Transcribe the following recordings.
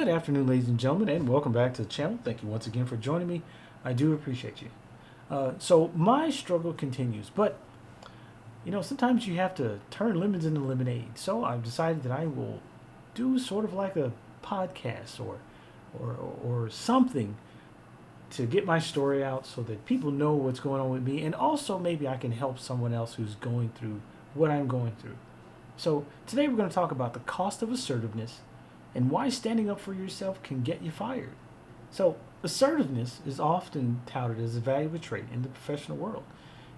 Good afternoon, ladies and gentlemen, and welcome back to the channel. Thank you once again for joining me. I do appreciate you. So my struggle continues, but sometimes you have to turn lemons into lemonade. So I've decided that I will do sort of like a podcast or something to get my story out so that people know what's going on with me, and also maybe I can help someone else who's going through what I'm going through. So today we're going to talk about the cost of assertiveness and why standing up for yourself can get you fired. So assertiveness is often touted as a valuable trait in the professional world.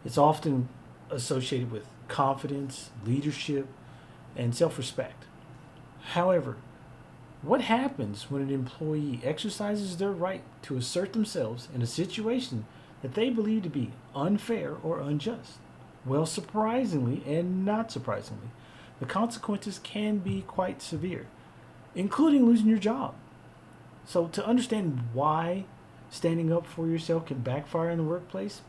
It's often associated with confidence, leadership, and self-respect. However, what happens when an employee exercises their right to assert themselves in a situation that they believe to be unfair or unjust? Well, surprisingly and not surprisingly, the consequences can be quite severe, including losing your job. So to understand why standing up for yourself can backfire in the workplace,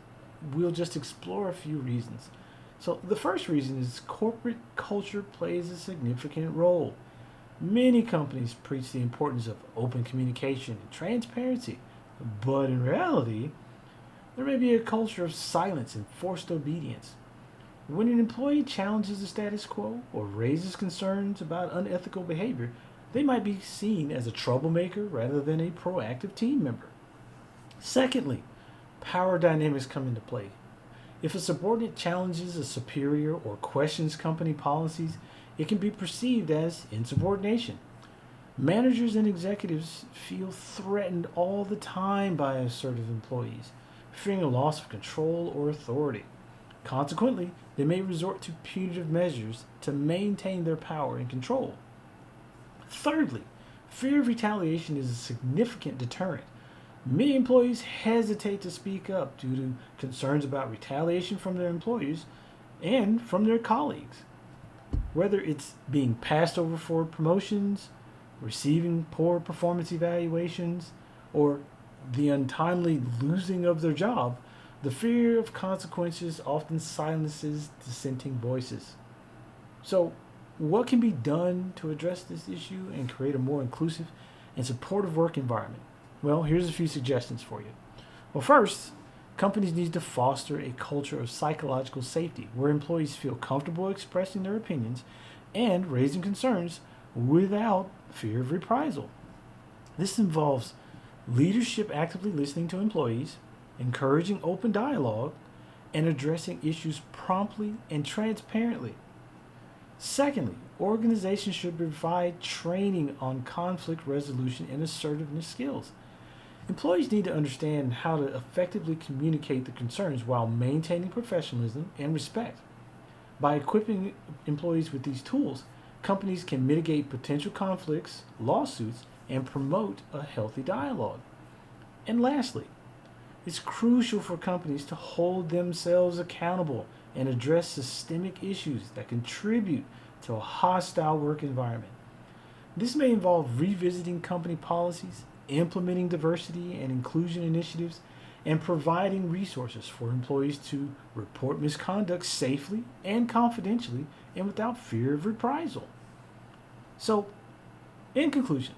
we'll just explore a few reasons. So the first reason is corporate culture plays a significant role. Many companies preach the importance of open communication and transparency, but in reality, there may be a culture of silence and forced obedience. When an employee challenges the status quo or raises concerns about unethical behavior, they might be seen as a troublemaker rather than a proactive team member. Secondly, power dynamics come into play. If a subordinate challenges a superior or questions company policies, it can be perceived as insubordination. Managers and executives feel threatened all the time by assertive employees, fearing a loss of control or authority. Consequently, they may resort to punitive measures to maintain their power and control. Thirdly, fear of retaliation is a significant deterrent. Many employees hesitate to speak up due to concerns about retaliation from their employers and from their colleagues. Whether it's being passed over for promotions, receiving poor performance evaluations, or the untimely losing of their job, the fear of consequences often silences dissenting voices. So, what can be done to address this issue and create a more inclusive and supportive work environment? Well, here's a few suggestions for you. Well, first, companies need to foster a culture of psychological safety where employees feel comfortable expressing their opinions and raising concerns without fear of reprisal. This involves leadership actively listening to employees, encouraging open dialogue, and addressing issues promptly and transparently. Secondly, organizations should provide training on conflict resolution and assertiveness skills. Employees need to understand how to effectively communicate their concerns while maintaining professionalism and respect. By equipping employees with these tools, companies can mitigate potential conflicts, lawsuits, and promote a healthy dialogue. And lastly, it's crucial for companies to hold themselves accountable and address systemic issues that contribute to a hostile work environment. This may involve revisiting company policies, implementing diversity and inclusion initiatives, and providing resources for employees to report misconduct safely and confidentially and without fear of reprisal. So, in conclusion,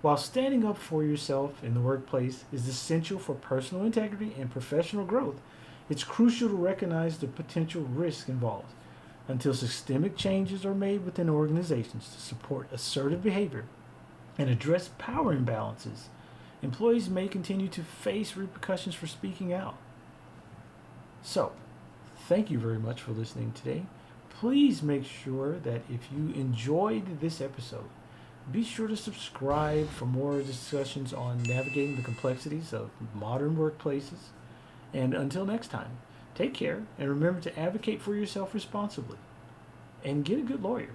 while standing up for yourself in the workplace is essential for personal integrity and professional growth, it's crucial to recognize the potential risk involved. Until systemic changes are made within organizations to support assertive behavior and address power imbalances, employees may continue to face repercussions for speaking out. So, thank you very much for listening today. Please make sure that if you enjoyed this episode, be sure to subscribe for more discussions on navigating the complexities of modern workplaces. And until next time, take care and remember to advocate for yourself responsibly and get a good lawyer.